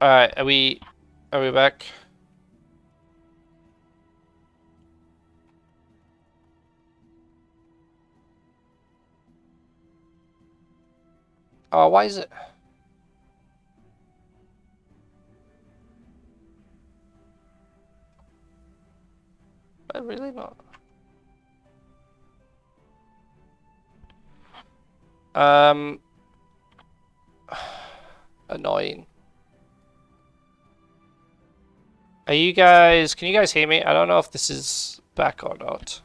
Alright, are we back? Oh, why is it? Really not. Annoying. Are you guys, can you guys hear me? I don't know if this is back or not.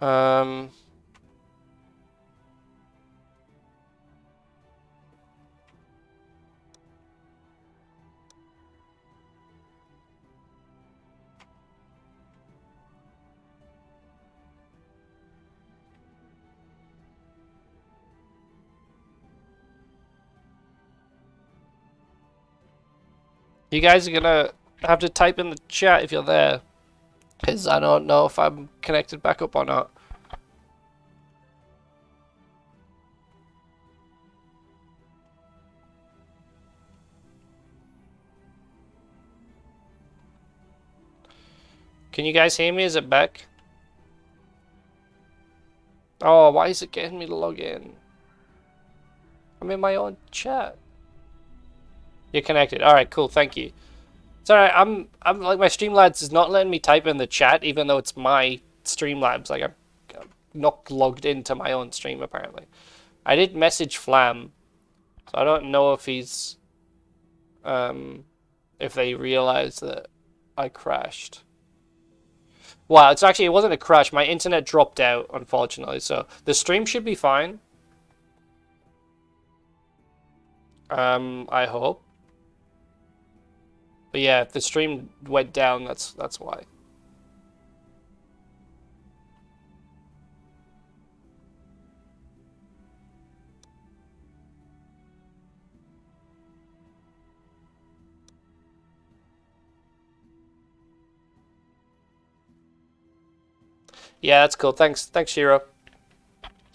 Um, you guys are gonna have to type in the chat if you're there, because I don't know if I'm connected back up or not. Can you guys hear me? Is it back? Oh, why is it getting me to log in? I'm in my own chat. You're connected. All right, cool. Thank you. It's all right. I'm like my Streamlabs is not letting me type in the chat, even though it's my Streamlabs. Like I'm not logged into my own stream apparently. I did message Flam, so I don't know if he's if they realized that I crashed. Well, it wasn't a crash. My internet dropped out, unfortunately. So the stream should be fine. I hope. But yeah, if the stream went down, that's why. Yeah, that's cool. Thanks, Shiro.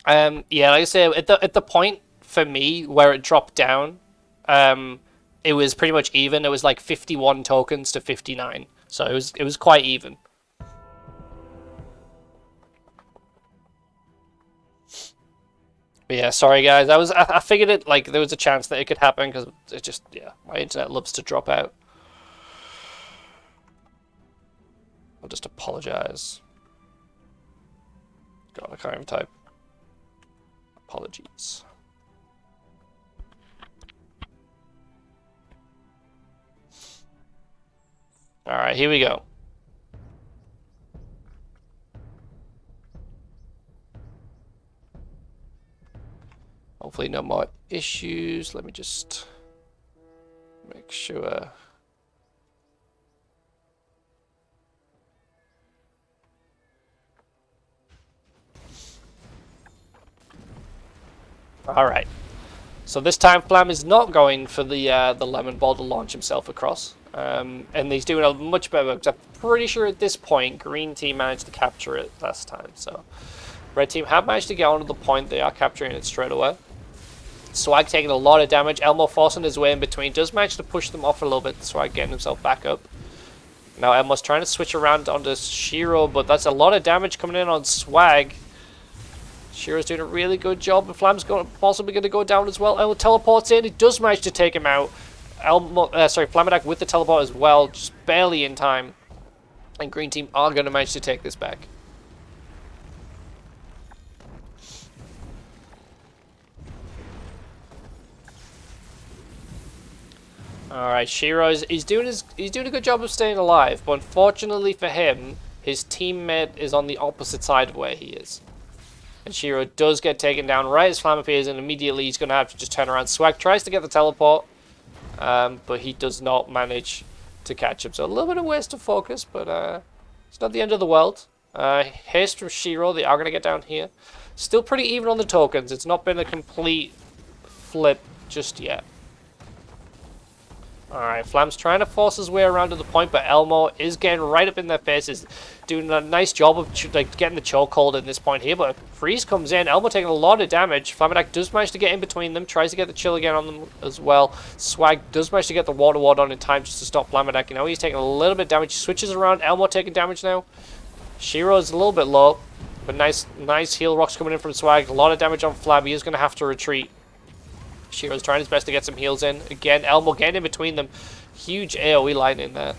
Yeah, like I say, at the point for me where it dropped down, it was pretty much even. It was like 51 tokens to 59, so it was quite even. But yeah, sorry guys. I figured it like there was a chance that it could happen because it just my internet loves to drop out. I'll just apologize. God, I can't even type. Apologies. Alright, here we go. Hopefully no more issues. Let me just make sure. Alright. So this time Flam is not going for the lemon ball to launch himself across. And he's doing a much better because I'm pretty sure at this point green team managed to capture it last time. So red team have managed to get onto the point. They are capturing it straight away. Swag taking a lot of damage. Elmo forcing his way in between. Does manage to push them off a little bit. Swag getting himself back up. Now Elmo's trying to switch around onto Shiro, but that's a lot of damage coming in on Swag. Shiro's doing a really good job, and Flam's possibly going to go down as well. Elmo teleports in. He does manage to take him out. Flamadak with the teleport as well, just barely in time. And green team are going to manage to take this back. Alright, Shiro he's doing a good job of staying alive, but unfortunately for him, his teammate is on the opposite side of where he is. And Shiro does get taken down right as Flam appears, and immediately he's going to have to just turn around. Swag tries to get the teleport, but he does not manage to catch him. So a little bit of waste of focus, but it's not the end of the world. Haste from Shiro, they are going to get down here. Still pretty even on the tokens. It's not been a complete flip just yet. Alright, Flam's trying to force his way around to the point, but Elmo is getting right up in their faces, doing a nice job of like getting the chokehold in this point here, but Freeze comes in, Elmo taking a lot of damage. Flamadak does manage to get in between them, tries to get the chill again on them as well. Swag does manage to get the water ward on in time just to stop Flamadak. You know, he's taking a little bit of damage, switches around, Elmo taking damage now. Shiro's a little bit low, but nice heal rocks coming in from Swag, a lot of damage on Flam, he is going to have to retreat. Shiro's trying his best to get some heals in. Again, Elmo getting in between them. Huge AoE line in there.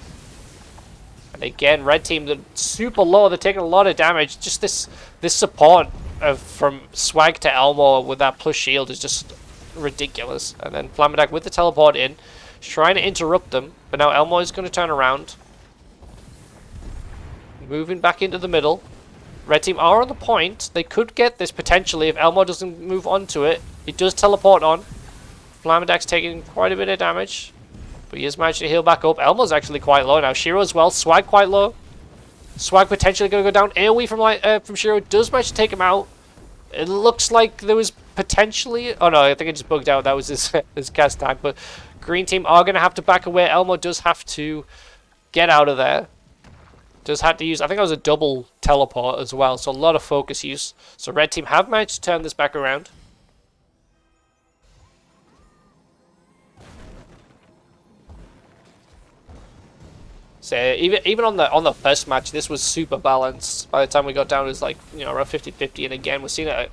And again, red team, they're super low. They're taking a lot of damage. Just this support from Swag to Elmo with that plus shield is just ridiculous. And then Flamadak with the teleport in. Trying to interrupt them. But now Elmo is going to turn around. Moving back into the middle. Red team are on the point. They could get this potentially if Elmo doesn't move onto it. He does teleport on. Flamadak's taking quite a bit of damage, but he has managed to heal back up. Elmo's actually quite low now. Shiro as well. Swag quite low. Swag potentially going to go down. AoE from Shiro does manage to take him out. It looks like there was potentially... Oh no, I think it just bugged out. That was his cast time. But green team are going to have to back away. Elmo does have to get out of there. Does have to use... I think it was a double teleport as well. So a lot of focus use. So red team have managed to turn this back around. So even on the first match, this was super balanced. By the time we got down, it was like, you know, around 50-50. And again, we're seeing it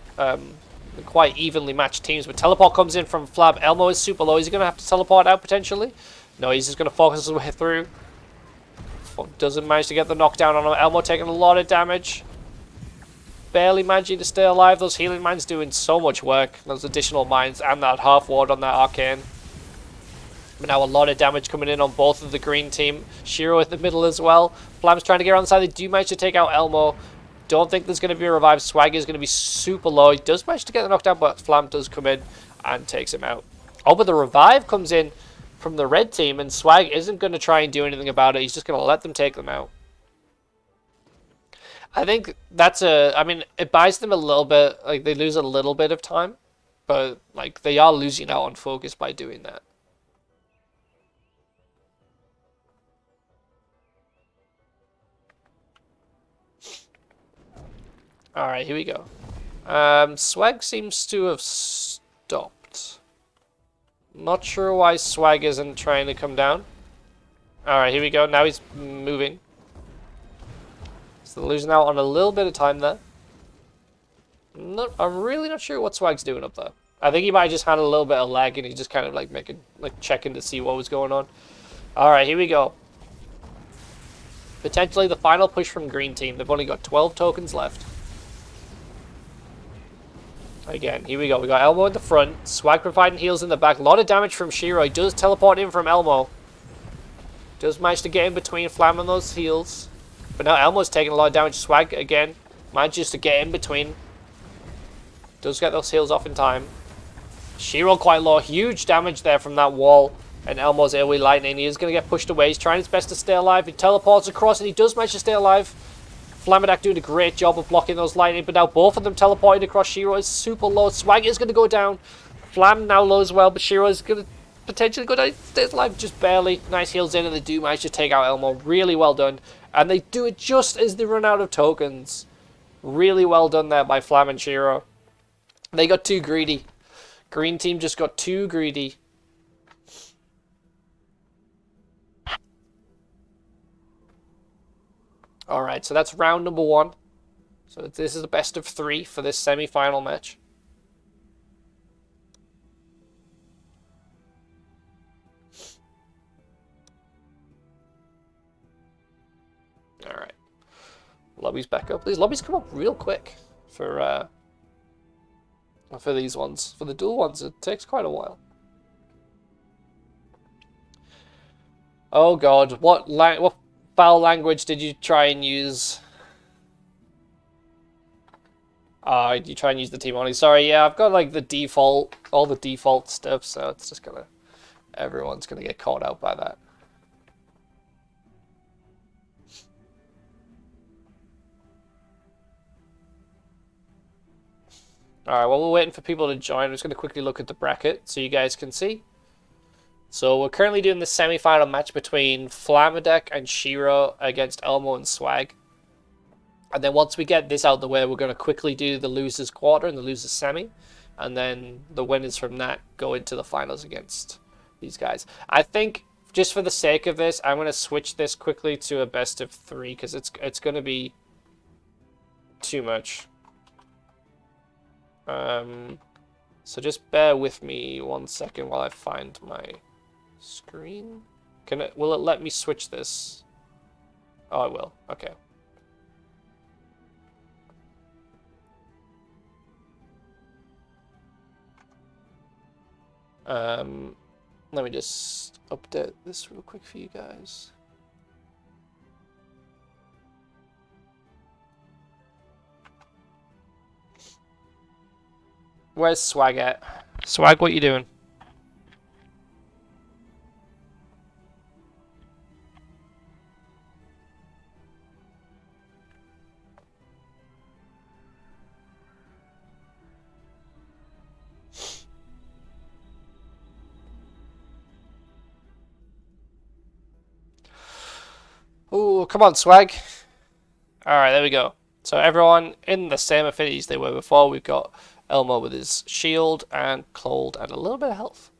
quite evenly matched teams. But teleport comes in from Flab. Elmo is super low. Is he going to have to teleport out potentially? No, he's just going to focus his way through. Doesn't manage to get the knockdown on him. Elmo taking a lot of damage. Barely managing to stay alive. Those healing mines doing so much work. Those additional mines and that half ward on that arcane. But now a lot of damage coming in on both of the green team. Shiro in the middle as well. Flam's trying to get around the side. They do manage to take out Elmo. Don't think there's going to be a revive. Swag is going to be super low. He does manage to get the knockdown, but Flam does come in and takes him out. Oh, but the revive comes in from the red team, and Swag isn't going to try and do anything about it. He's just going to let them take them out. I think that's I mean, it buys them a little bit. Like, they lose a little bit of time, but like they are losing out on focus by doing that. Alright, here we go. Swag seems to have stopped. Not sure why Swag isn't trying to come down. Alright, here we go. Now he's moving. So they're losing out on a little bit of time there. I'm really not sure what Swag's doing up there. I think he might have just had a little bit of lag and he's just kind of like checking to see what was going on. Alright, here we go. Potentially the final push from green team. They've only got 12 tokens left. Again, here we go. We got Elmo in the front. Swag providing heals in the back. A lot of damage from Shiro. He does teleport in from Elmo. Does manage to get in between Flam and those heals. But now Elmo's taking a lot of damage. Swag, again, manages to get in between. Does get those heals off in time. Shiro quite low. Huge damage there from that wall. And Elmo's AoE lightning. He is going to get pushed away. He's trying his best to stay alive. He teleports across and he does manage to stay alive. Flamadak doing a great job of blocking those lightning, but now both of them teleported across. Shiro is super low. Swag is going to go down. Flam now low as well, but Shiro is going to potentially go down. Stays alive just barely. Nice heals in, and they do manage to take out Elmo. Really well done. And they do it just as they run out of tokens. Really well done there by Flam and Shiro. They got too greedy. Green team just got too greedy. Alright, so that's round number 1. So this is the best of 3 for this semi-final match. Alright. Lobby's back up. These lobbies come up real quick for these ones. For the dual ones, it takes quite a while. Oh god, what foul language did you try and use? You try and use the team only. Sorry, yeah, I've got like the default, all the default stuff, so it's just gonna, everyone's gonna get caught out by that. Alright, while we're waiting for people to join, I'm just gonna quickly look at the bracket so you guys can see. So we're currently doing the semi-final match between Flamadek and Shiro against Elmo and Swag. And then once we get this out of the way, we're going to quickly do the losers quarter and the losers semi. And then the winners from that go into the finals against these guys. I think, just for the sake of this, I'm going to switch this quickly to a best of 3 because it's going to be too much. So just bear with me 1 second while I find my screen. Will it let me switch this? Oh, it will. Okay. Let me just update this real quick for you guys. Where's Swag at? Swag, what you doing? Oh, come on, Swag. Alright, there we go. So everyone in the same affinities they were before. We've got Elmo with his shield and cold and a little bit of health.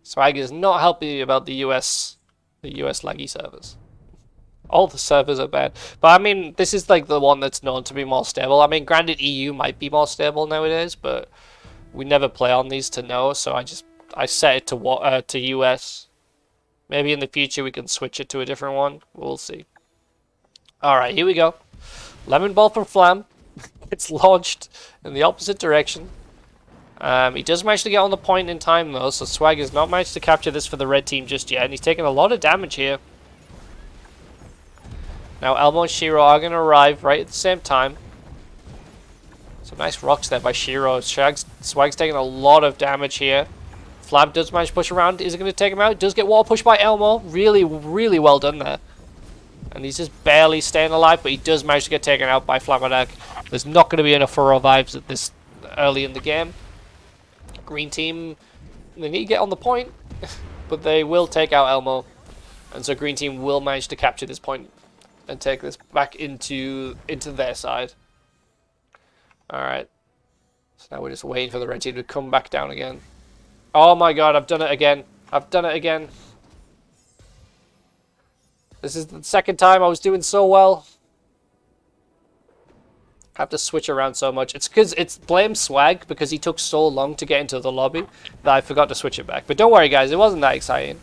Swag is not happy about the US laggy servers. All the servers are bad. But I mean, this is like the one that's known to be more stable. I mean, granted EU might be more stable nowadays, but we never play on these to know, so I set it to US. Maybe in the future we can switch it to a different one. We'll see. Alright, here we go. Lemon ball from Flam. It's launched in the opposite direction. He does manage to get on the point in time though, so Swag has not managed to capture this for the red team just yet, and he's taking a lot of damage here. Now Elmo and Shiro are going to arrive right at the same time. Some nice rocks there by Shiro. Swag's taking a lot of damage here. Flam does manage to push around. Is it going to take him out? Does get wall pushed by Elmo. Really, really well done there. And he's just barely staying alive, but he does manage to get taken out by Flamadek. There's not going to be enough for revives at this early in the game. Green team, they need to get on the point, but they will take out Elmo. And so green team will manage to capture this point and take this back into their side. Alright. So now we're just waiting for the red team to come back down again. Oh my god, I've done it again. I've done it again. This is the second time I was doing so well. I have to switch around so much. It's because it's blame Swag because he took so long to get into the lobby that I forgot to switch it back. But don't worry guys, it wasn't that exciting.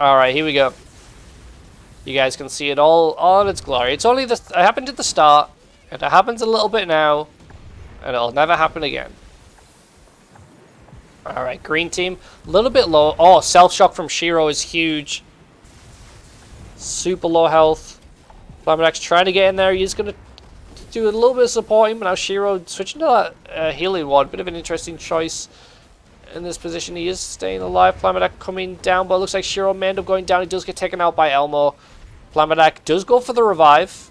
Alright, here we go. You guys can see it all on its glory. It's only it happened at the start, and it happens a little bit now, and it'll never happen again. Alright, green team, a little bit low. Oh, self-shock from Shiro is huge. Super low health. Flamadek's trying to get in there. He's going to do a little bit of supporting, but now Shiro switching to that healing one. Bit of an interesting choice in this position. He is staying alive. Flamadek coming down, but it looks like Shiro may end up going down. He does get taken out by Elmo. Flamadek does go for the revive.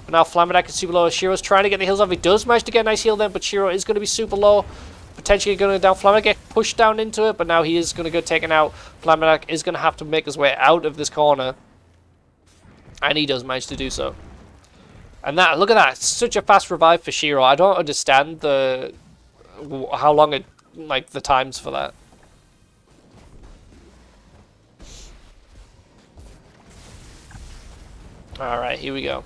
But now Flamadek is super low. Shiro's trying to get the heals off. He does manage to get a nice heal then, but Shiro is going to be super low. Potentially going to go down. Flamadek get pushed down into it, but now he is going to get taken out. Flamadek is going to have to make his way out of this corner. And he does manage to do so. And that, look at that. Such a fast revive for Shiro. I don't understand how long it, like, the times for that. Alright, here we go.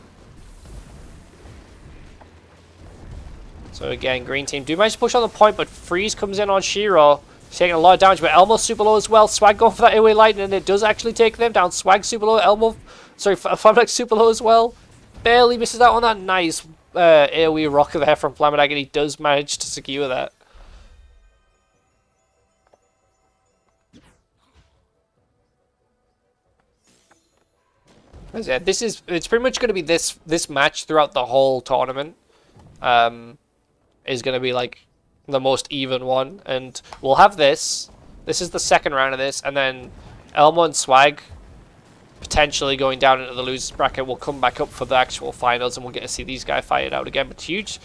So again, green team do manage to push on the point, but Freeze comes in on Shiro. He's taking a lot of damage, but Elmo's super low as well. Swag going for that AoE Lightning, and it does actually take them down. Swag super low, Flamadek super low as well. Barely misses out on that nice AoE rock there from Flamadek, and he does manage to secure that. Yeah, it's pretty much going to be this match throughout the whole tournament. Is going to be like the most even one, and we'll have this. This is the second round of this, and then Elmo and Swag potentially going down into the losers bracket will come back up for the actual finals, and we'll get to see these guys fight it out again. But huge.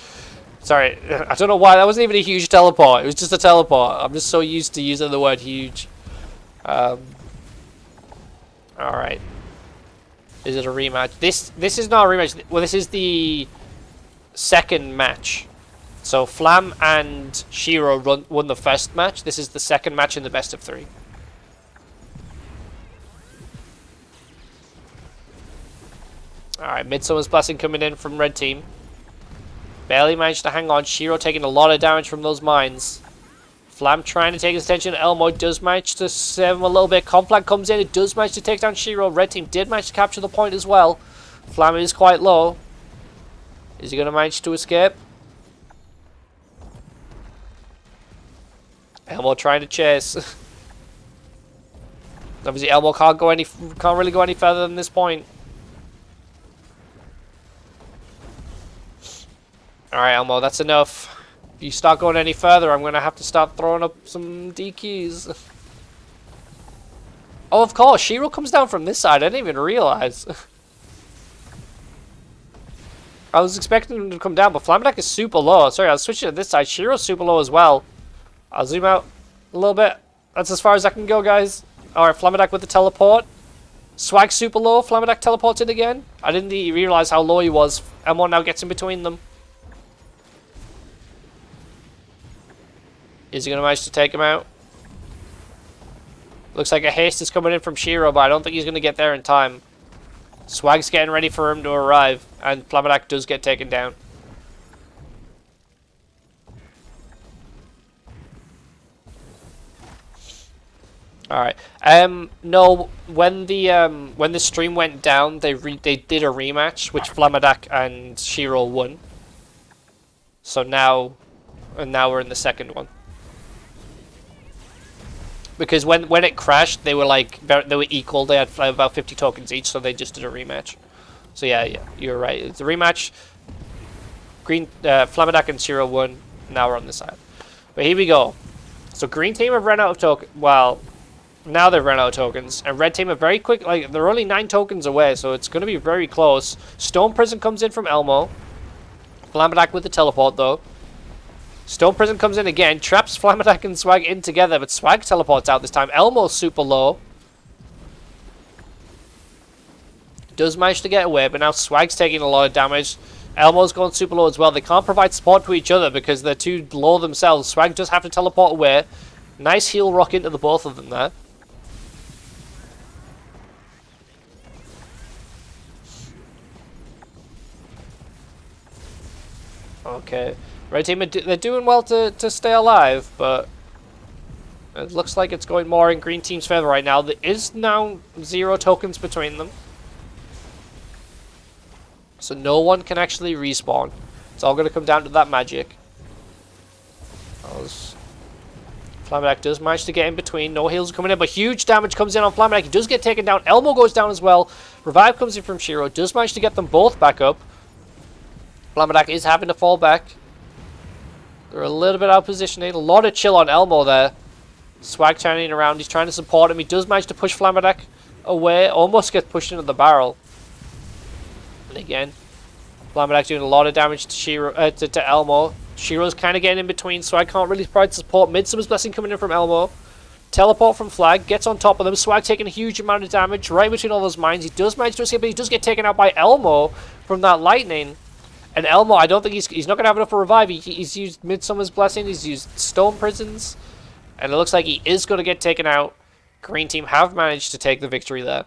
Sorry, I don't know why that wasn't even a huge teleport. It was just a teleport. I'm just so used to using the word huge. All right. Is it a rematch? This is not a rematch. Well, this is the second match. So Flam and Shiro won the first match. This is the second match in the best of 3. Alright, Midsummer's Blessing coming in from red team. Barely managed to hang on. Shiro taking a lot of damage from those mines. Flam trying to take his attention. Elmo does manage to save him a little bit. Complag comes in. It does manage to take down Shiro. Red team did manage to capture the point as well. Flam is quite low. Is he going to manage to escape? Elmo trying to chase. Obviously, Elmo can't really go any further than this point. Alright, Elmo, that's enough. If you start going any further, I'm going to have to start throwing up some D keys. Oh, of course, Shiro comes down from this side. I didn't even realize. I was expecting him to come down, but Flamedeck is super low. Sorry, I was switching to this side. Shiro's super low as well. I'll zoom out a little bit. That's as far as I can go, guys. Alright, Flamedeck with the teleport. Swag super low. Flamedeck teleports in again. I didn't realize how low he was. Elmo now gets in between them. Is he going to manage to take him out? Looks like a haste is coming in from Shiro, but I don't think he's going to get there in time. Swag's getting ready for him to arrive, and Flamedeck does get taken down. Alright. No, when the stream went down, they did a rematch, which Flamedeck and Shiro won. So now we're in the second one. Because when it crashed, they were equal. They had about 50 tokens each, so they just did a rematch. So yeah, you're right. It's a rematch. Flamedeck and Shiro won. Now we're on this side. But here we go. So green team have run out of tokens. Well, now they've run out of tokens, and red team are very quick. Like they're only 9 tokens away, so it's going to be very close. Stone Prison comes in from Elmo. Flamedeck with the teleport though. Stone Prison comes in again, traps Flamedeck and Swag in together, but Swag teleports out this time. Elmo's super low. Does manage to get away, but now Swag's taking a lot of damage. Elmo's going super low as well. They can't provide support to each other because they're too low themselves. Swag does have to teleport away. Nice heal rock into the both of them there. Okay. Red team, they're doing well to stay alive, but it looks like it's going more in green team's favor right now. There is now 0 tokens between them. So no one can actually respawn. It's all going to come down to that magic. Flamedeck does manage to get in between. No heals are coming in, but huge damage comes in on Flamedeck. He does get taken down. Elmo goes down as well. Revive comes in from Shiro. Does manage to get them both back up. Flamedeck is having to fall back. They're a little bit out of positioning. A lot of chill on Elmo there. Swag turning around. He's trying to support him. He does manage to push Flamedeck away. Almost gets pushed into the barrel. And again, Flamedeck doing a lot of damage to to Elmo. Shiro's kind of getting in between, so I can't really provide support. Midsummer's Blessing coming in from Elmo. Teleport from Flag. Gets on top of them. Swag taking a huge amount of damage right between all those mines. He does manage to escape, but he does get taken out by Elmo from that lightning. And Elmo, I don't think he's not going to have enough for revive. He's used Midsummer's Blessing. He's used Stone Prisons. And it looks like he is going to get taken out. Green team have managed to take the victory there.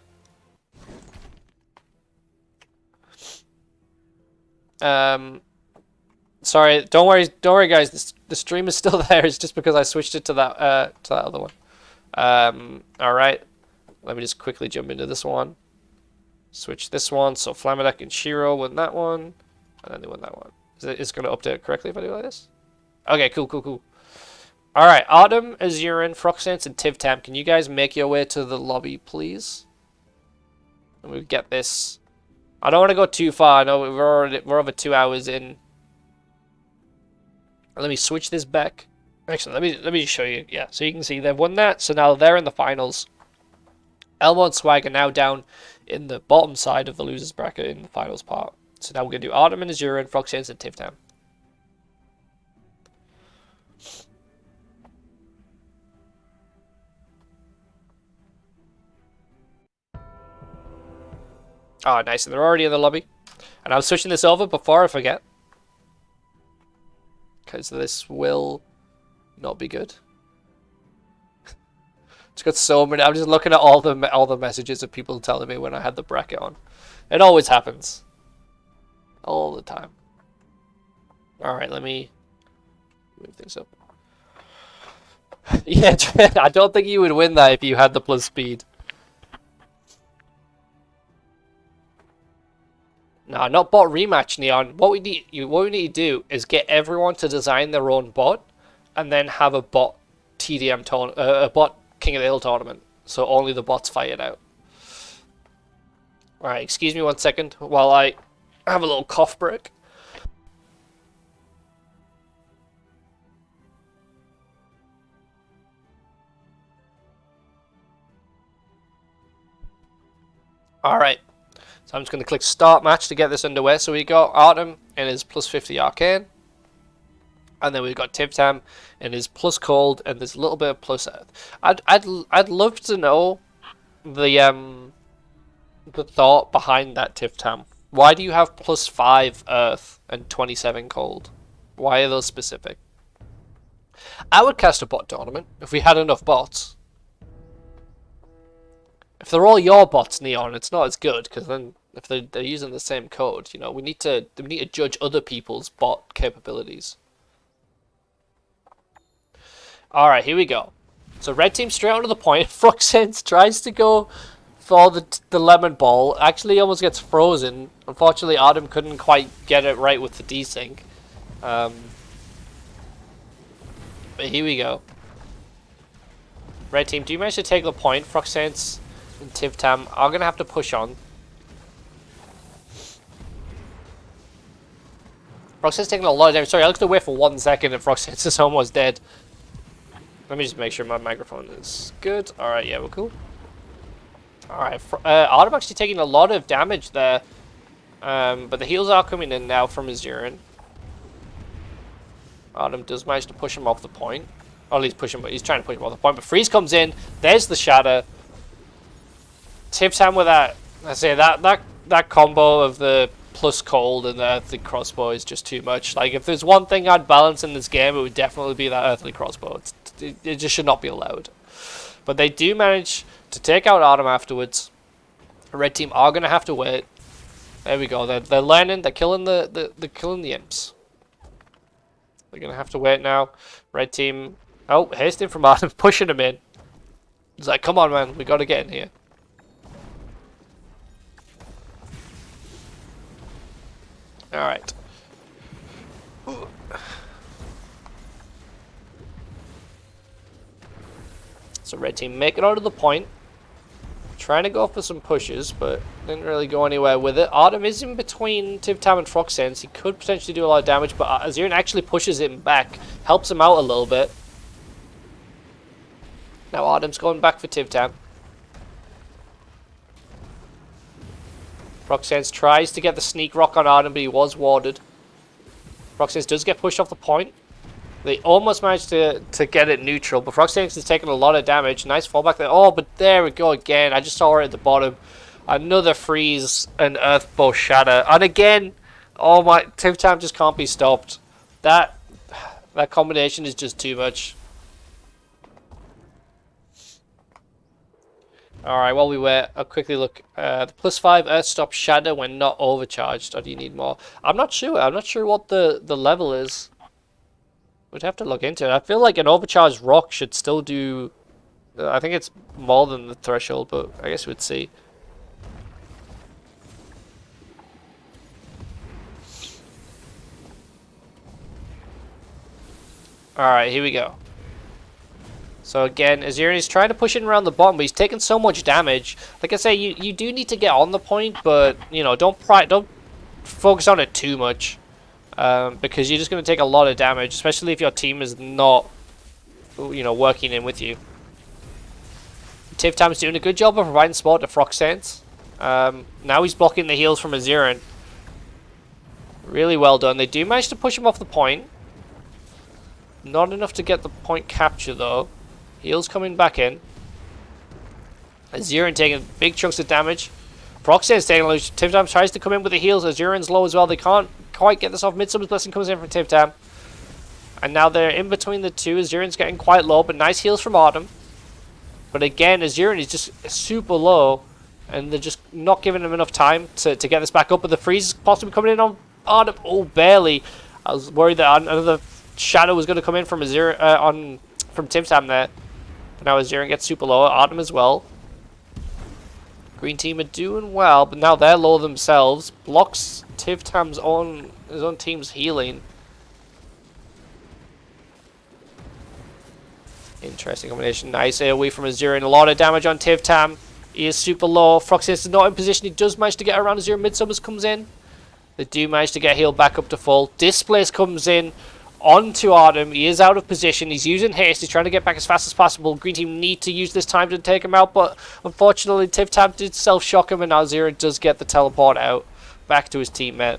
Sorry, don't worry, guys. The stream is still there. It's just because I switched it to that other one. All right. Let me just quickly jump into this one. Switch this one. So Flamedeck and Shiro win that one. And then they won that one. Is it going to update correctly if I do like this? Okay, cool. Alright, Autumn, Azurin, Froxance, and Tivtam. Can you guys make your way to the lobby, please? And we get this. I don't want to go too far. I know we're over 2 hours in. Let me switch this back. Actually, let me just show you. Yeah, so you can see they've won that. So now they're in the finals. Elmo and Swag are now down in the bottom side of the losers bracket in the finals part. So now we're going to do Artem and Azura and Froxens and Tivtam. Oh, nice. And they're already in the lobby. And I'm switching this over before I forget. Because this will not be good. It's got so many. I'm just looking at all the messages of people telling me when I had the bracket on. It always happens. All the time. Alright, let me move things up. Yeah, I don't think you would win that if you had the plus speed. No, not bot rematch, Neon. What we need to do is get everyone to design their own bot, and then have a bot TDM a bot King of the Hill tournament. So only the bots fight it out. Alright, excuse me 1 second while I have a little cough break. Alright. So I'm just going to click start match to get this underway. So we got Artem and his plus 50 arcane. And then we've got Tivtam and his plus cold and there's a little bit of plus earth. I'd love to know the thought behind that Tivtam. Why do you have plus 5 earth and 27 cold? Why are those specific? I would cast a bot tournament if we had enough bots. If they're all your bots, Neon, it's not as good, because then if they're using the same code, you know, we need to judge other people's bot capabilities. All right, here we go. So red team straight onto the point. Froxens tries to go for the lemon ball. Actually, almost gets frozen. Unfortunately, Artem couldn't quite get it right with the desync. But here we go. Red team, do you manage to take the point? Froxens and Tivtam are going to have to push on. Froxens taking a lot of damage. Sorry, I looked away for 1 second and Froxens is almost dead. Let me just make sure my microphone is good. Alright, yeah, we're cool. Alright, Artem actually taking a lot of damage there. But the heals are coming in now from Azurin. Artem does manage to push him off the point. Or at least he's trying to push him off the point. But Freeze comes in. There's the Shatter. Tivtam with that. I say that combo of the plus cold and the earthly crossbow is just too much. Like, if there's one thing I'd balance in this game, it would definitely be that earthly crossbow. It just should not be allowed. But they do manage to take out Artem afterwards. The red team are going to have to wait. There we go. They're learning. They're killing they're killing the imps. They're going to have to wait now. Red team. Oh, hasting from Artem, pushing him in. He's like, come on, man. We got to get in here. Alright. So red team make it onto the point. Trying to go for some pushes, but didn't really go anywhere with it. Artem is in between Tivtam and Froxens. He could potentially do a lot of damage, but Azurin actually pushes him back. Helps him out a little bit. Now Artem's going back for Tivtam. Froxens tries to get the sneak rock on Artem, but he was warded. Froxens does get pushed off the point. They almost managed to get it neutral, but Froxens is taking a lot of damage. Nice fallback there. Oh, but there we go again. I just saw it at the bottom. Another freeze and Earthbow Shatter. And again, oh my, Tivtam just can't be stopped. That combination is just too much. Alright, while we wait, I'll quickly look. The plus 5 Earth Stop Shadow when not overcharged. Or do you need more? I'm not sure. I'm not sure what the level is. We'd have to look into it. I feel like an overcharged rock should still do... I think it's more than the threshold, but I guess we'd see. Alright, here we go. So again, Azurin is trying to push in around the bottom, but he's taking so much damage. Like I say, you do need to get on the point, but you know, don't focus on it too much, because you're just going to take a lot of damage, especially if your team is not, you know, working in with you. Tivtam's doing a good job of providing support to Froxens. Now he's blocking the heals from Azirin. Really well done. They do manage to push him off the point. Not enough to get the point capture though. Heals coming back in. Azirin taking big chunks of damage. Proxian's taking a loose. Tivtam tries to come in with the heals. Azirin's low as well. They can't quite get this off. Midsummer's Blessing comes in from Tivtam. And now they're in between the two. Azirin's getting quite low, but nice heals from Autumn. But again, Azirin is just super low. And they're just not giving him enough time to get this back up. But the freeze is possibly coming in on Autumn. Oh, barely. I was worried that another shadow was going to come in from Azirin, from Tivtam there. But now Azirin gets super low. Autumn as well. Green team are doing well, but now they're low themselves. Blocks Tivtam's his own team's healing. Interesting combination. Nice AoE from Azirin. A lot of damage on Tivtam. He is super low. Froxius is not in position. He does manage to get around Azirin. Midsummers comes in. They do manage to get healed back up to full. Displace comes in onto Autumn. He is out of position. He's using haste. He's trying to get back as fast as possible. Green team need to use this time to take him out, but unfortunately Tivtam did self-shock him, and now Azirin does get the teleport out back to his teammate.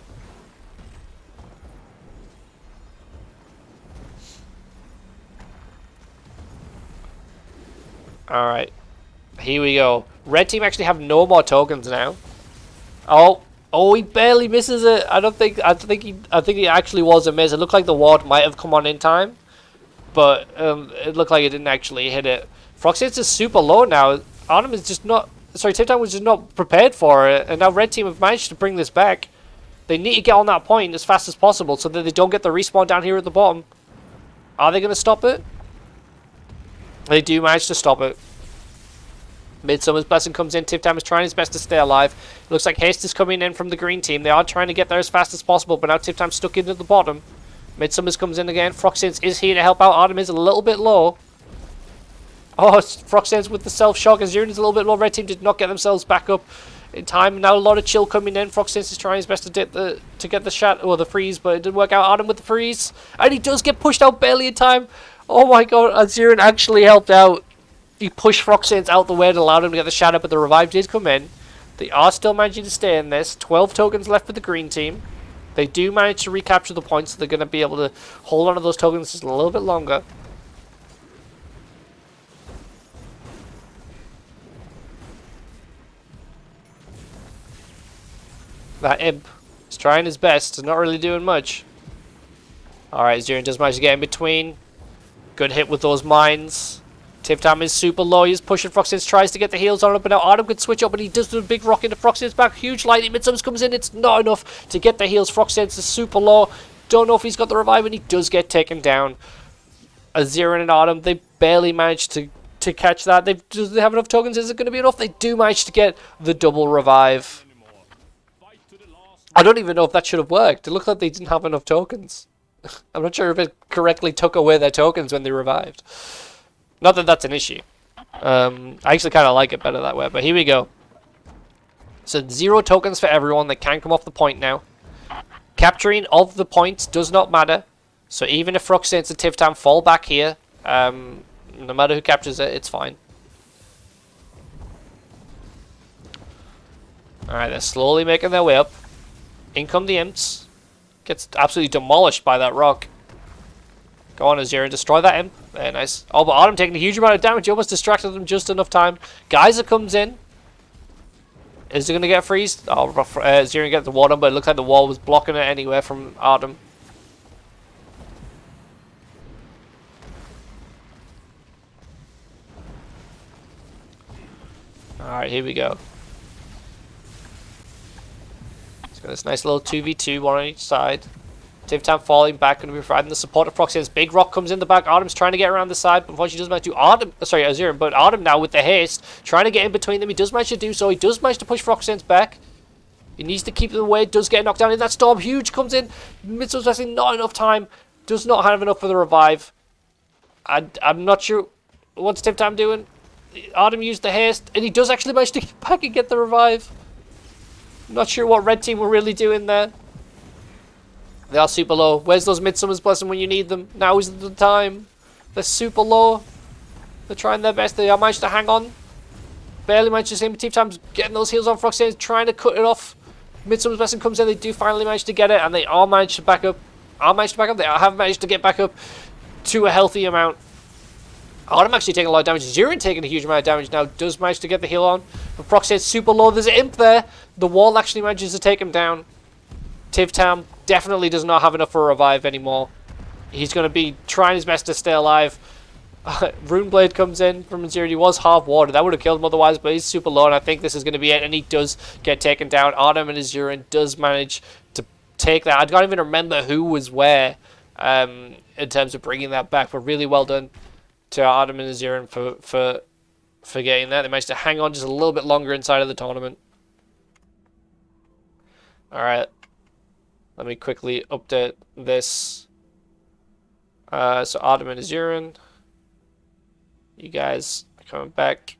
Alright. Here we go. Red team actually have no more tokens now. Oh, he barely misses it. I think he actually was a miss. It looked like the ward might have come on in time, but it looked like it didn't actually hit it. Froxius is super low now. Autumn is just not. Sorry, Tivtam was just not prepared for it, and now Red team have managed to bring this back. They need to get on that point as fast as possible so that they don't get the respawn down here at the bottom. Are they going to stop it? They do manage to stop it. Midsummer's Blessing comes in. Tivtam is trying his best to stay alive. It looks like haste is coming in from the green team. They are trying to get there as fast as possible, but now Tivtam's stuck into the bottom. Midsummer's comes in again. Froxians is here to help out. Autumn is a little bit low. Oh, Froxians with the self-shock. Azirin is a little bit low. Red team did not get themselves back up in time. Now a lot of chill coming in. Froxians is trying his best to get the shot or the freeze, but it didn't work out. Autumn with the freeze, and he does get pushed out barely in time. Oh my god, Azirin actually helped out. He pushed Froxians out the way and allowed him to get the shadow, but the revive did come in. They are still managing to stay in this. 12 tokens left for the green team. They do manage to recapture the points, so they're going to be able to hold on to those tokens just a little bit longer. That imp is trying his best. Not really doing much. Alright, Azirin does manage to get in between. Good hit with those mines. Tivtam is super low. He's pushing Froxians, tries to get the heals on it, but now Autumn could switch up, but he does do a big rock into Froxians back. Huge lightning. Midsummers comes in. It's not enough to get the heals. Froxians is super low. Don't know if he's got the revive, and he does get taken down. Azirin and Autumn, they barely managed to catch that. Do they have enough tokens? Is it going to be enough? They do manage to get the double revive. I don't even know if that should have worked. It looked like they didn't have enough tokens. I'm not sure if it correctly took away their tokens when they revived. Not that that's an issue. I actually kind of like it better that way, but here we go. So 0 tokens for everyone. They can come off the point now. Capturing of the points does not matter. So even if Froxians and Tivtam fall back here, no matter who captures it, it's fine. Alright, they're slowly making their way up. In come the imps. Gets absolutely demolished by that rock. Go on, Azirin, destroy that imp. Very nice. Oh, but Autumn taking a huge amount of damage. He almost distracted them just enough time. Geyser comes in. Is it going to get freezed? Oh, Azirin gets the wall done, but it looks like the wall was blocking it anyway from Autumn. Alright, here we go. It's got this nice little 2v2, one on each side. Tivtam falling back, going to be providing the support of Froxians. Big rock comes in the back. Autumn's trying to get around the side, but unfortunately does manage to. Azirin, but Autumn now with the haste, trying to get in between them. He does manage to do so. He does manage to push Froxians back. He needs to keep them away. Does get knocked down in that storm. Huge comes in. Midsummer's Blessing, not enough time. Does not have enough for the revive. I'm not sure. What's Tivtam doing? Autumn used the haste, and he does actually manage to get back and get the revive. Not sure what red team were really doing there. They are super low. Where's those Midsummer's Blessing when you need them? Now is the time. They're super low. They're trying their best. They are managed to hang on. barely managed to see him. Team Time's getting those heals on. Froxion's trying to cut it off. Midsummer's Blessing comes in. They do finally manage to get it, and they all manage to back up. They have managed to get back up to a healthy amount. Autumn actually taking a lot of damage. Zirin taking a huge amount of damage now. Does manage to get the heal on. But Froxion's super low. There's an imp there. The wall actually manages to take him down. Tiv Tam definitely does not have enough for a revive anymore. He's going to be trying his best to stay alive. Runeblade comes in from Zero. He was half water. That would have killed him otherwise, but he's super low, and I think this is going to be it. And he does get taken down. Autumn and Azurin does manage to take that. I can't even remember who was where in terms of bringing that back, but really well done to Autumn and Azurin for getting that. They managed to hang on just a little bit longer inside of the tournament. Alright. Let me quickly update this. So Autumn and Azurin. You guys are coming back.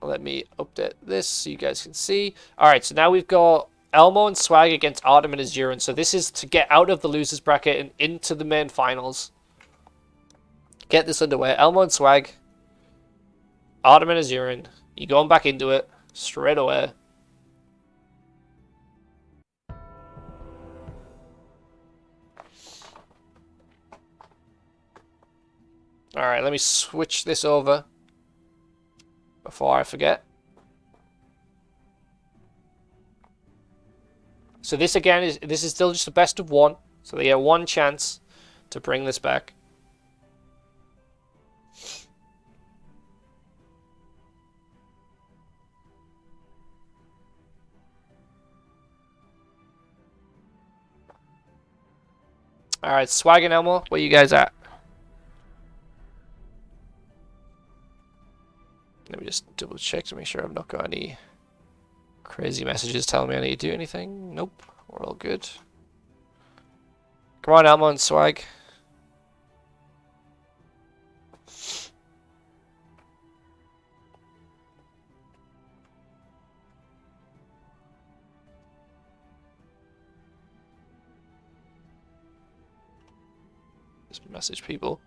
Let me update this so you guys can see. Alright, so now we've got Elmo and Swag against Autumn and Azurin. So this is to get out of the losers bracket and into the main finals. Get this underway. Elmo and Swag. Autumn and Azurin. You're going back into it straight away. Alright, let me switch this over before I forget. So this again is still just a best of one. So they get one chance to bring this back. Alright, Swag and Elmo, where you guys at? Let me just double check to make sure I've not got any crazy messages telling me I need to do anything. Nope, we're all good. Come on, Elmo and Swag. Just message people.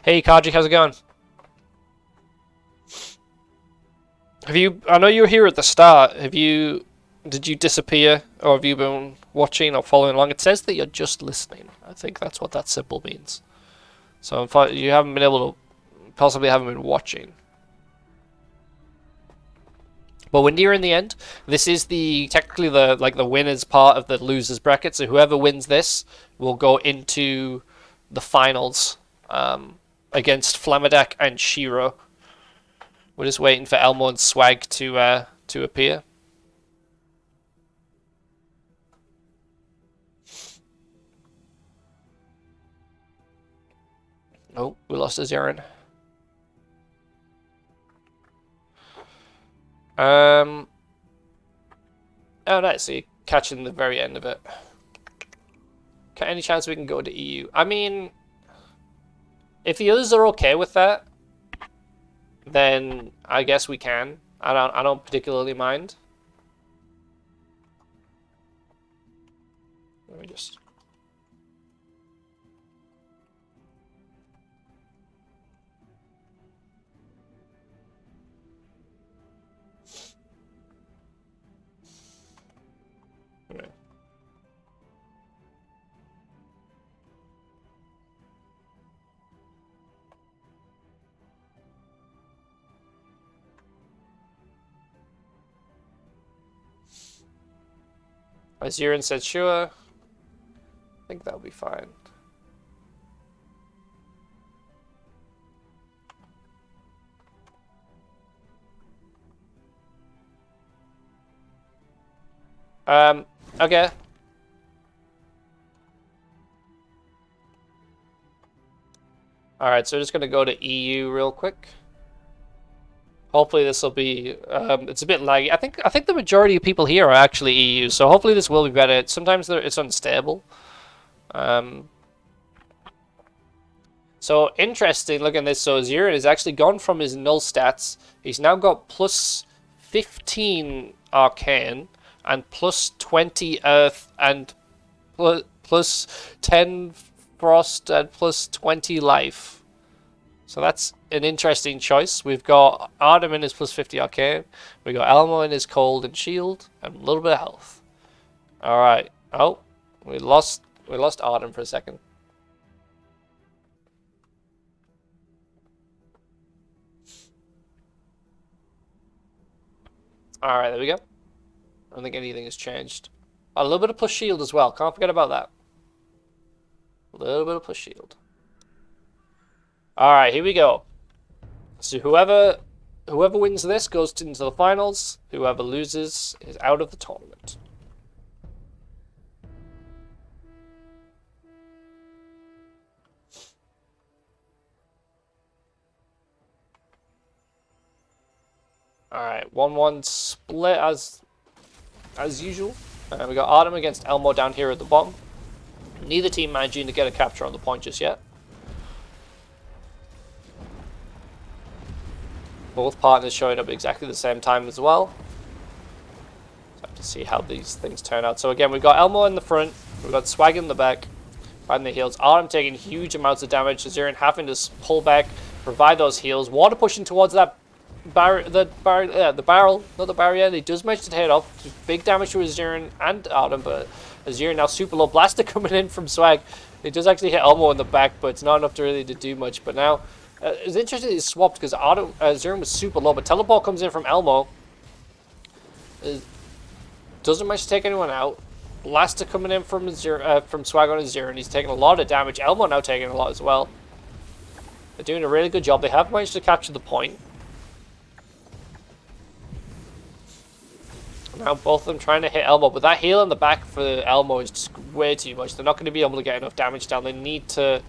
Hey, Kaji, how's it going? I know you were here at the start. Did you disappear, or have you been watching or following along? It says that you're just listening. I think that's what that symbol means. So you haven't been able to, possibly haven't been watching. But we're nearing the end. This is technically the winners part of the losers bracket. So whoever wins this will go into the finals. Against Flamadak and Shiro. We're just waiting for Elmo and Swag to appear. Oh, we lost Azurin. Oh, nice. So you're catching the very end of it. Any chance we can go to EU? I mean, if the others are okay with that, then I guess we can. I don't particularly mind. Let me just. Okay. Azurin said sure. I think that'll be fine. Okay. Alright, so we're just gonna go to EU real quick. Hopefully this will be, it's a bit laggy. I think the majority of people here are actually EU, so hopefully this will be better. Sometimes it's unstable. So interesting, look at this. So Zirin has actually gone from his null stats. He's now got plus 15 Arcane, and plus 20 earth and plus 10 frost and plus 20 life. So that's an interesting choice. We've got Artem in his plus 50 arcane. We've got Elmo in his cold and shield and a little bit of health. Alright. Oh, we lost Artem for a second. Alright, there we go. I don't think anything has changed. A little bit of plus shield as well. Can't forget about that. A little bit of plus shield. Alright, here we go. So whoever wins this goes into the finals. Whoever loses is out of the tournament. Alright, 1-1 split as usual. We got Artem against Elmo down here at the bottom. Neither team managing to get a capture on the point just yet. Both partners showing up at exactly the same time as well. So have to see how these things turn out. So again, we've got Elmo in the front. We've got Swag in the back. Riding the heals. Artem taking huge amounts of damage. Azurin having to pull back, provide those heals. Water pushing towards that the barrel, not the barrier. He does manage to hit off. Big damage to Azurin and Artem, but Azurin now super low. Blaster coming in from Swag. It does actually hit Elmo in the back, but it's not enough to really do much. But now, it's interesting he swapped because Azurin was super low, but Teleport comes in from Elmo. Doesn't manage to take anyone out. Blaster coming in from Swag on Azurin. He's taking a lot of damage. Elmo now taking a lot as well. They're doing a really good job. They have managed to capture the point. Now both of them trying to hit Elmo, but that heal in the back for Elmo is just way too much. They're not going to be able to get enough damage down. They need to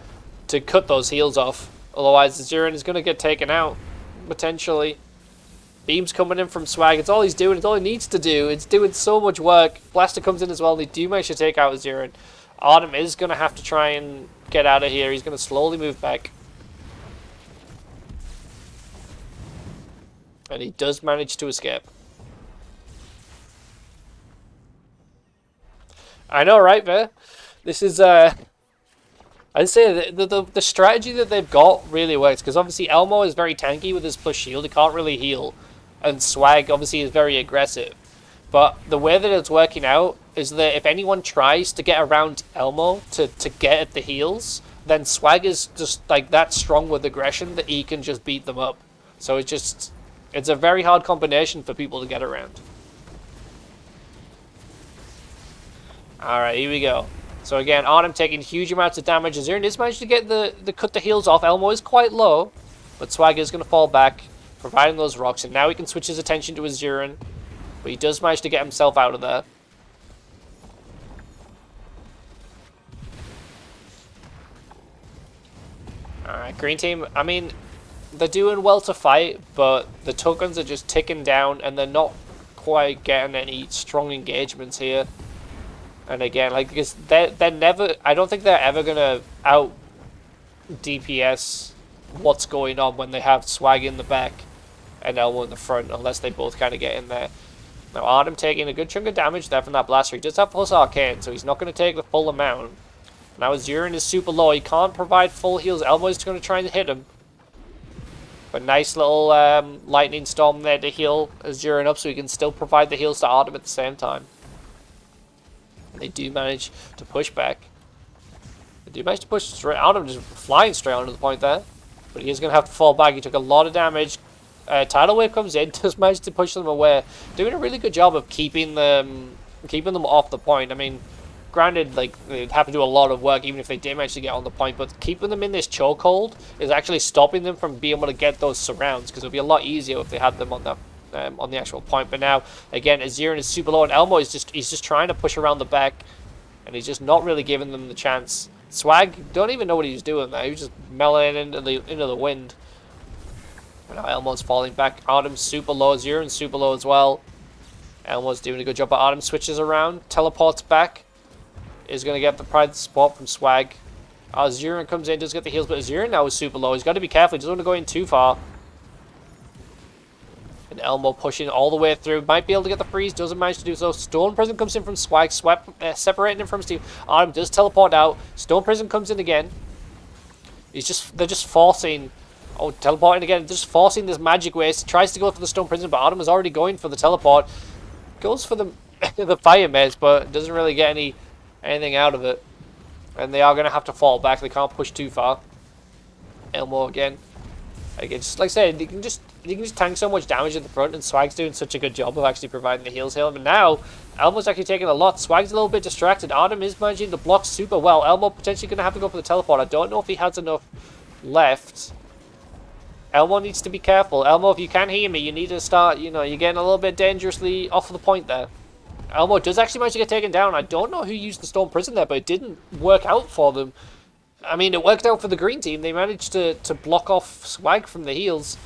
cut those heals off. Otherwise, Azurin is going to get taken out, potentially. Beams coming in from Swag. It's all he's doing. It's all he needs to do. It's doing so much work. Blaster comes in as well, and they do manage to take out Azurin. Artem is going to have to try and get out of here. He's going to slowly move back. And he does manage to escape. I know, right, Bear? This is, I'd say the strategy that they've got really works, because obviously Elmo is very tanky with his plus shield. He can't really heal. And Swag, obviously, is very aggressive. But the way that it's working out is that if anyone tries to get around Elmo to get at the heals, then Swag is just, like, that strong with aggression that he can just beat them up. So it's a very hard combination for people to get around. Alright, here we go. So again, Artem taking huge amounts of damage. Azurin is managed to get the cut the heals off. Elmo is quite low, but Swag is going to fall back, providing those rocks. And now he can switch his attention to Azurin, but he does manage to get himself out of there. Alright, green team, I mean, they're doing well to fight, but the tokens are just ticking down, and they're not quite getting any strong engagements here. And again, like, because they're never, I don't think they're ever going to out DPS what's going on when they have Swag in the back and Elmo in the front, unless they both kind of get in there. Now, Artem taking a good chunk of damage there from that blaster. He does have plus arcane, so he's not going to take the full amount. Now, Azurin is super low. He can't provide full heals. Elmo is going to try and hit him. But nice little lightning storm there to heal Azurin up, so he can still provide the heals to Artem at the same time. They do manage to push back. They do manage to push straight out of him, just flying straight onto the point there. But he is going to have to fall back. He took a lot of damage. Tidal Wave comes in, does manage to push them away. Doing a really good job of keeping them off the point. I mean, granted, like, they'd have to do a lot of work even if they did manage to get on the point, but keeping them in this chokehold is actually stopping them from being able to get those surrounds, because it would be a lot easier if they had them on that. On the actual point, but now again, Azurin is super low, and Elmo is just trying to push around the back, and he's just not really giving them the chance. Swag don't even know what he's doing there. He was just mellowing into the wind. And now Elmo's falling back. Artem's super low. Azurin's super low as well. Elmo's doing a good job, but Artem switches around, teleports back. Is going to get the pride spot from Swag. Azurin comes in, does get the heals, but Azurin now is super low. He's got to be careful. He doesn't want to go in too far. And Elmo pushing all the way through. Might be able to get the freeze. Doesn't manage to do so. Stone Prison comes in from Swag. Separating him from Steve. Adam does teleport out. Stone Prison comes in again. They're just forcing... Oh, teleporting again. Just forcing this magic waste. Tries to go for the Stone Prison, but Adam is already going for the teleport. Goes for the the fire maze, but doesn't really get anything out of it. And they are going to have to fall back. They can't push too far. Elmo again. Just like I said, you can just tank so much damage at the front, and Swag's doing such a good job of actually providing the heals here. But now, Elmo's actually taking a lot. Swag's a little bit distracted. Adam is managing to block super well. Elmo potentially going to have to go for the teleport. I don't know if he has enough left. Elmo needs to be careful. Elmo, if you can hear me, you need to start, you're getting a little bit dangerously off of the point there. Elmo does actually manage to get taken down. I don't know who used the Stone Prison there, but it didn't work out for them. I mean, it worked out for the green team. They managed to block off Swag from the heals.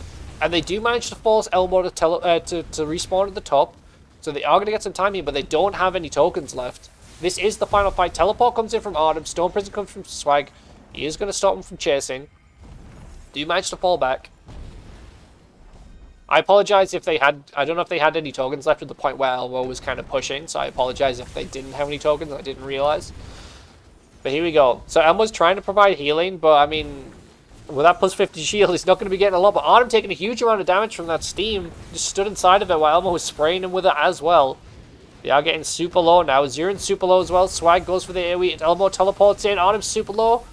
And they do manage to force Elmo to respawn at the top. So they are going to get some time here, but they don't have any tokens left. This is the final fight. Teleport comes in from Artem. Stone Prison comes from Swag. He is going to stop him from chasing. Do manage to fall back. I apologize if they had... I don't know if they had any tokens left at the point where Elmo was kind of pushing. So I apologize if they didn't have any tokens. I didn't realize. But here we go. So Elmo's trying to provide healing, but I mean... With that plus 50 shield, he's not going to be getting a lot. But Artem taking a huge amount of damage from that steam. Just stood inside of it while Elmo was spraying him with it as well. They are getting super low now. Ziren's super low as well. Swag goes for the AoE. Elmo teleports in. Artem's super low.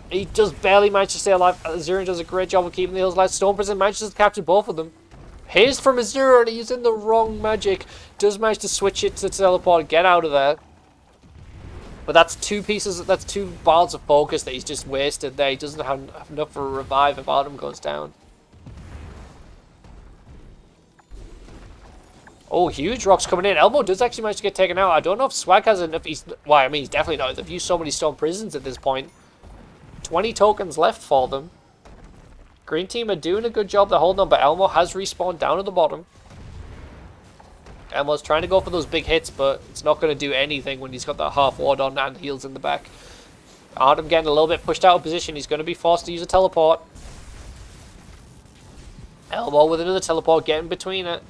He does barely manage to stay alive. Ziren does a great job of keeping the heals alive. Stone Prison manages to capture both of them. Haste from Ziren. He's in the wrong magic. Does manage to switch it to teleport. Get out of there. But that's two bars of focus that he's just wasted there. He doesn't have enough for a revive if Artem goes down. Oh, huge rocks coming in. Elmo does actually manage to get taken out. I don't know if Swag has enough. He's definitely not. They've used so many Stone Prisons at this point. 20 tokens left for them. Green team are doing a good job. They're holding on, but Elmo has respawned down at the bottom. Elmo's trying to go for those big hits, but it's not going to do anything when he's got that half ward on and heals in the back. Artem getting a little bit pushed out of position. He's going to be forced to use a teleport. Elmo with another teleport, getting between it.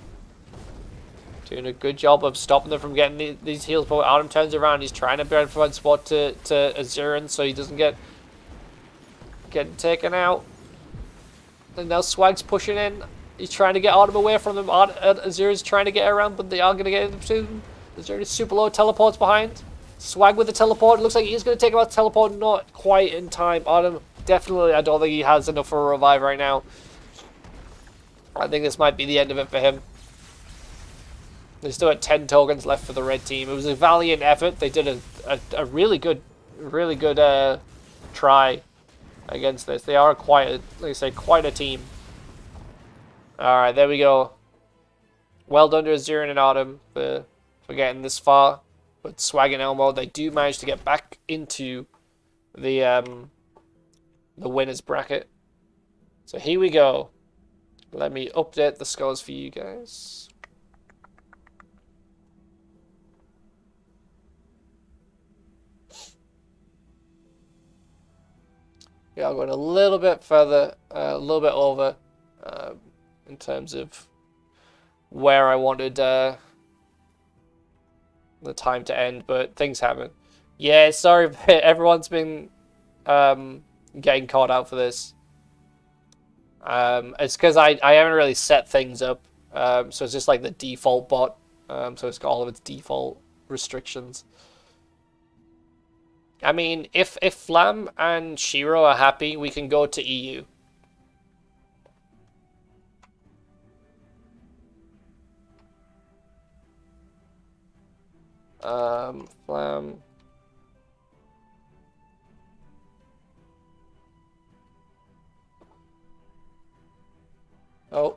Doing a good job of stopping them from getting these heals, but Artem turns around. He's trying to provide support to Ziren so he doesn't get taken out. And now Swag's pushing in. He's trying to get Artem away from them. Ziren's trying to get around, but they are going to get him too. Ziren is super low. Teleports behind. Swag with the teleport. It looks like he's going to take him out. Teleport not quite in time. Artem definitely, I don't think he has enough for a revive right now. I think this might be the end of it for him. They still had 10 tokens left for the red team. It was a valiant effort. They did a really good try against this. They are quite a team. Alright, there we go. Well done to Ziren and Artem for getting this far. But Swag and Elmo, they do manage to get back into the winners bracket. So here we go. Let me update the scores for you guys. Yeah, I'm going a little bit further, a little bit over. In terms of where I wanted the time to end, but things happen. Yeah, sorry, everyone's been getting caught out for this. It's because I haven't really set things up, so it's just like the default bot, so it's got all of its default restrictions. I mean, if Flam and Shiro are happy, we can go to EU. Flam. Oh.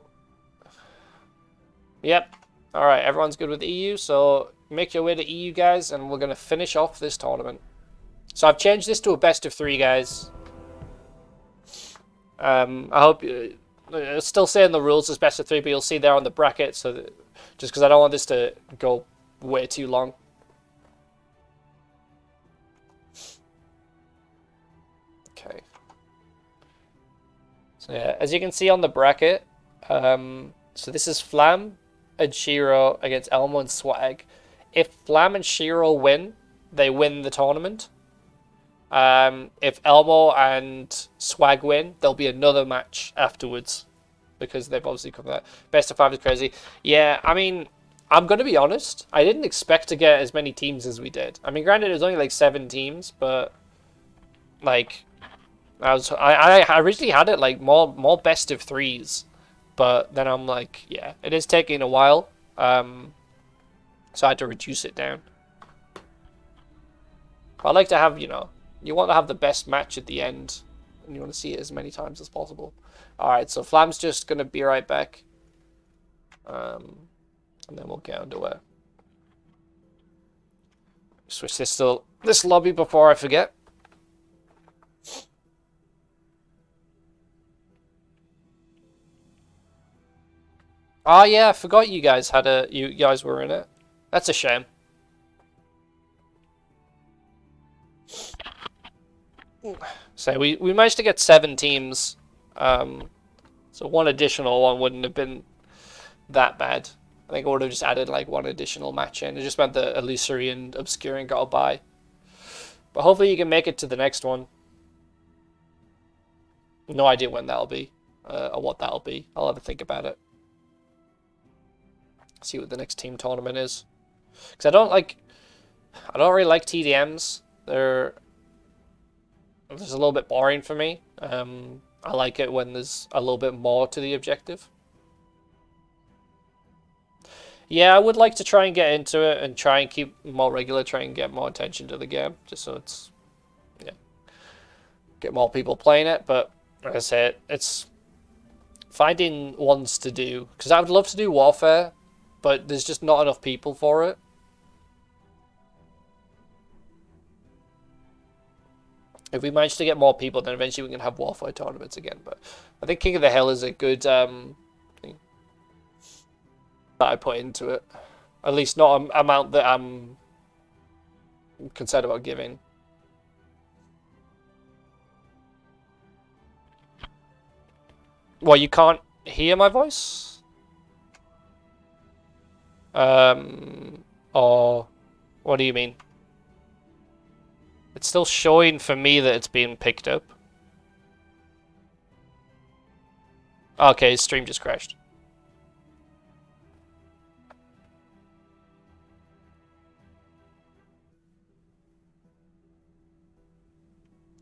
Yep. Alright, everyone's good with EU, so make your way to EU, guys, and we're going to finish off this tournament. So I've changed this to a best of 3, guys. I hope... it's still saying the rules as best of 3, but you'll see there on the bracket, so just because I don't want this to go way too long. Okay. So yeah, as you can see on the bracket, So this is Flam and Shiro against Elmo and Swag. If Flam and Shiro win, they win the tournament. If Elmo and Swag win, there'll be another match afterwards because they've obviously come that. Best of 5 is crazy. Yeah, I mean, I'm going to be honest. I didn't expect to get as many teams as we did. I mean, granted, it was only like 7 teams, but like I originally had it like more best of 3s, but then I'm like, yeah, it is taking a while. So I had to reduce it down. But I like to have, you want to have the best match at the end, and you want to see it as many times as possible. Alright, so Flam's just going to be right back. And then we'll get underway. Switch this lobby before I forget. Oh yeah, I forgot you guys were in it. That's a shame. So we managed to get 7 teams. So one additional one wouldn't have been that bad. I think I would have just added like 1 additional match in. It just meant that Illusory and Obscuring got a bye. But hopefully you can make it to the next one. No idea when that'll be, or what that'll be. I'll have to think about it. See what the next team tournament is. Because I don't really like TDMs. They're just a little bit boring for me. I like it when there's a little bit more to the objective. Yeah, I would like to try and get into it and try and keep more regular, try and get more attention to the game, just so it's, yeah, get more people playing it. But like I said, it's finding ones to do, because I would love to do Warfare, but there's just not enough people for it. If we manage to get more people, then eventually we can have Warfare tournaments again. But I think King of the Hill is a good thing that I put into it. At least not an amount that I'm concerned about giving. Well, you can't hear my voice? Or what do you mean? It's still showing for me that it's being picked up. Okay, stream just crashed.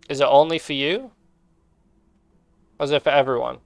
Is it only for you? Or is it for everyone?